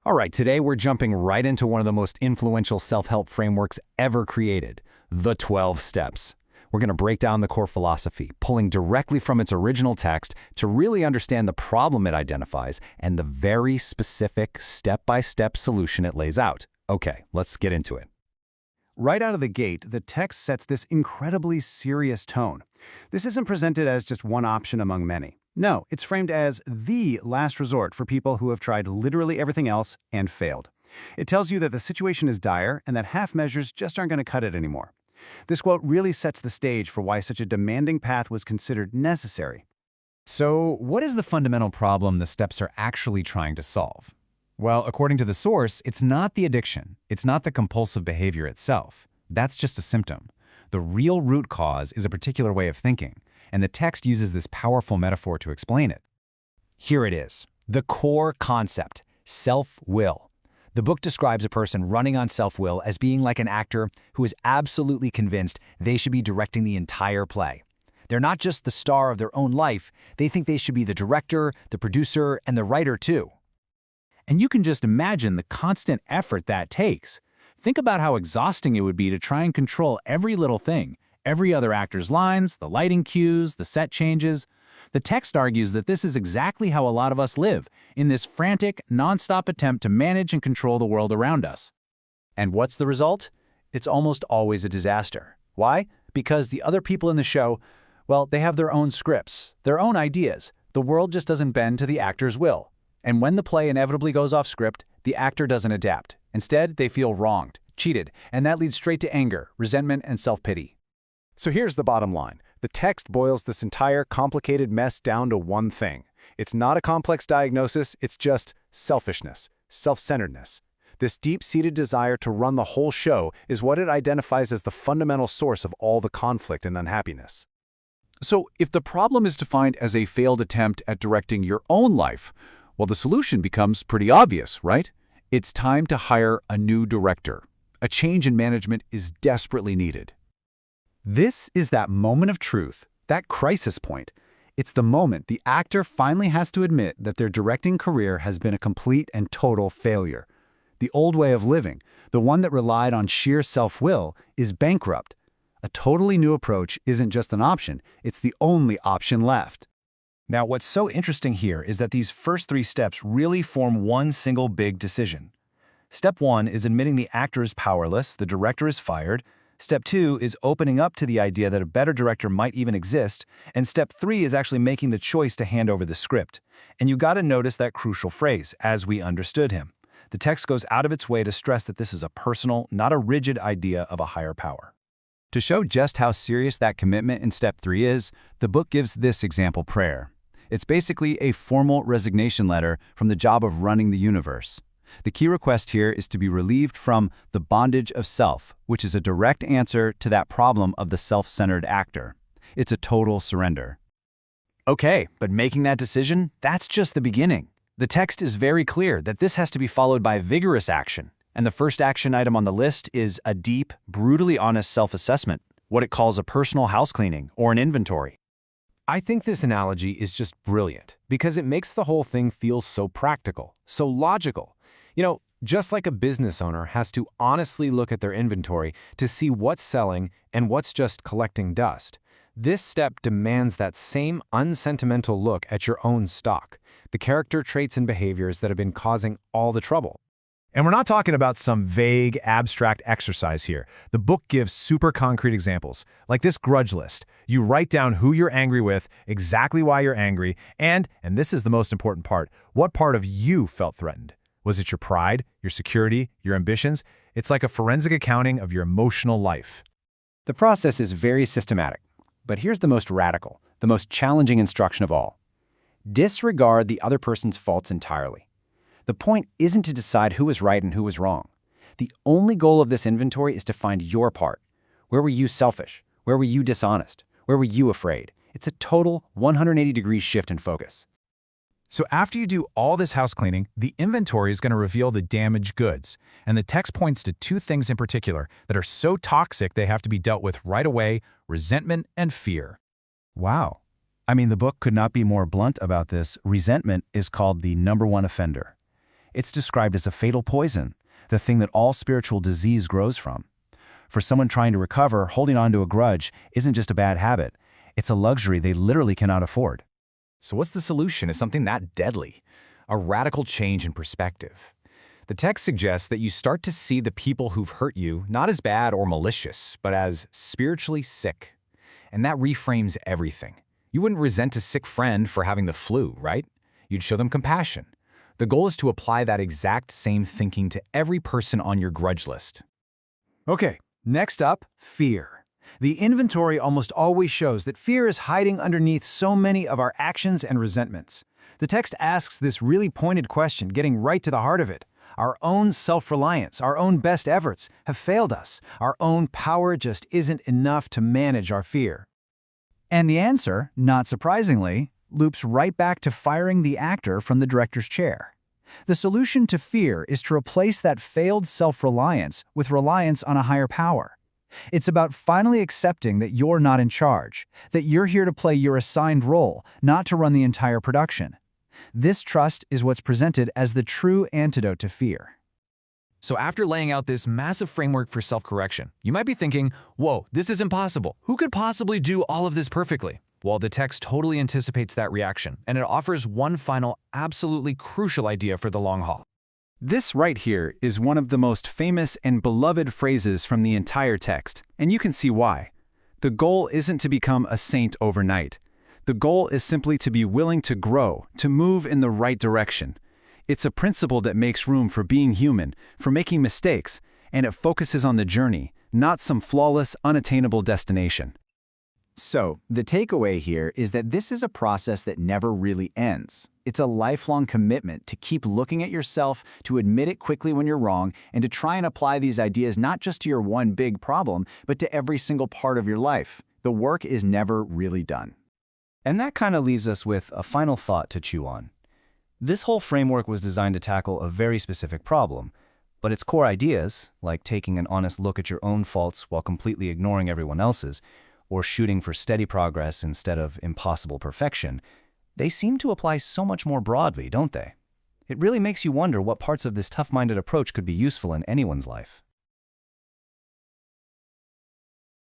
All right, today we're jumping right into one of the most influential self-help frameworks ever created, the 12 steps. We're going to break down the core philosophy, pulling directly from its original text to really understand the problem it identifies and the very specific step-by-step solution it lays out. Okay, let's get into it. Right out of the gate, the text sets this incredibly serious tone. This isn't presented as just one option among many. No, it's framed as the last resort for people who have tried literally everything else and failed. It tells you that the situation is dire and that half measures just aren't going to cut it anymore. This quote really sets the stage for why such a demanding path was considered necessary. So, what is the fundamental problem the steps are actually trying to solve? Well, according to the source, it's not the addiction. It's not the compulsive behavior itself. That's just a symptom. The real root cause is a particular way of thinking, and the text uses this powerful metaphor to explain it. Here it is, the core concept, self-will. The book describes a person running on self-will as being like an actor who is absolutely convinced they should be directing the entire play. They're not just the star of their own life, they think they should be the director, the producer, and the writer too. And you can just imagine the constant effort that takes. Think about how exhausting it would be to try and control every little thing, every other actor's lines, the lighting cues, the set changes. The text argues that this is exactly how a lot of us live, in this frantic, nonstop attempt to manage and control the world around us. And what's the result? It's almost always a disaster. Why? Because the other people in the show, well, they have their own scripts, their own ideas. The world just doesn't bend to the actor's will. And when the play inevitably goes off script, the actor doesn't adapt. Instead, they feel wronged, cheated, and that leads straight to anger, resentment, and self-pity. So here's the bottom line. The text boils this entire complicated mess down to one thing. It's not a complex diagnosis, it's just selfishness, self-centeredness. This deep-seated desire to run the whole show is what it identifies as the fundamental source of all the conflict and unhappiness. So if the problem is defined as a failed attempt at directing your own life, well, the solution becomes pretty obvious, right? It's time to hire a new director. A change in management is desperately needed. This is that moment of truth, that crisis point. It's the moment the actor finally has to admit that their directing career has been a complete and total failure. The old way of living, the one that relied on sheer self-will, is bankrupt. A totally new approach isn't just an option, it's the only option left. Now, what's so interesting here is that these first 3 steps really form one single big decision. Step 1 is admitting the actor is powerless, the director is fired. Step 2 is opening up to the idea that a better director might even exist. And step 3 is actually making the choice to hand over the script. And you gotta notice that crucial phrase, as we understood him. The text goes out of its way to stress that this is a personal, not a rigid idea of a higher power. To show just how serious that commitment in step 3 is, the book gives this example prayer. It's basically a formal resignation letter from the job of running the universe. The key request here is to be relieved from the bondage of self, which is a direct answer to that problem of the self-centered actor. It's a total surrender. Okay, but making that decision, that's just the beginning. The text is very clear that this has to be followed by vigorous action, and the first action item on the list is a deep, brutally honest self-assessment, what it calls a personal house cleaning or an inventory. I think this analogy is just brilliant because it makes the whole thing feel so practical, so logical. You know, just like a business owner has to honestly look at their inventory to see what's selling and what's just collecting dust, this step demands that same unsentimental look at your own stock, the character traits and behaviors that have been causing all the trouble. And we're not talking about some vague, abstract exercise here. The book gives super concrete examples, like this grudge list. You write down who you're angry with, exactly why you're angry, and this is the most important part, what part of you felt threatened. Was it your pride, your security, your ambitions? It's like a forensic accounting of your emotional life. The process is very systematic, but here's the most radical, the most challenging instruction of all. Disregard the other person's faults entirely. The point isn't to decide who was right and who was wrong. The only goal of this inventory is to find your part. Where were you selfish? Where were you dishonest? Where were you afraid? It's a total 180-degree shift in focus. So after you do all this house cleaning, the inventory is going to reveal the damaged goods. And the text points to 2 things in particular that are so toxic they have to be dealt with right away: resentment and fear. Wow. I mean, the book could not be more blunt about this. Resentment is called the #1 offender. It's described as a fatal poison, the thing that all spiritual disease grows from. For someone trying to recover, holding on to a grudge isn't just a bad habit. It's a luxury they literally cannot afford. So what's the solution to something that deadly? A radical change in perspective. The text suggests that you start to see the people who've hurt you not as bad or malicious, but as spiritually sick. And that reframes everything. You wouldn't resent a sick friend for having the flu, right? You'd show them compassion. The goal is to apply that exact same thinking to every person on your grudge list. Okay, next up, fear. The inventory almost always shows that fear is hiding underneath so many of our actions and resentments. The text asks this really pointed question, getting right to the heart of it. Our own self-reliance, our own best efforts have failed us. Our own power just isn't enough to manage our fear. And the answer, not surprisingly, loops right back to firing the actor from the director's chair. The solution to fear is to replace that failed self-reliance with reliance on a higher power. It's about finally accepting that you're not in charge, that you're here to play your assigned role, not to run the entire production. This trust is what's presented as the true antidote to fear. So after laying out this massive framework for self-correction, you might be thinking, whoa, this is impossible. Who could possibly do all of this perfectly? Well, the text totally anticipates that reaction, and it offers one final, absolutely crucial idea for the long haul. This right here is one of the most famous and beloved phrases from the entire text, and you can see why. The goal isn't to become a saint overnight. The goal is simply to be willing to grow, to move in the right direction. It's a principle that makes room for being human, for making mistakes, and it focuses on the journey, not some flawless, unattainable destination. So, the takeaway here is that this is a process that never really ends. It's a lifelong commitment to keep looking at yourself, to admit it quickly when you're wrong, and to try and apply these ideas not just to your one big problem, but to every single part of your life. The work is never really done. And that kind of leaves us with a final thought to chew on. This whole framework was designed to tackle a very specific problem, but its core ideas, like taking an honest look at your own faults while completely ignoring everyone else's, or shooting for steady progress instead of impossible perfection, they seem to apply so much more broadly, don't they? It really makes you wonder what parts of this tough-minded approach could be useful in anyone's life.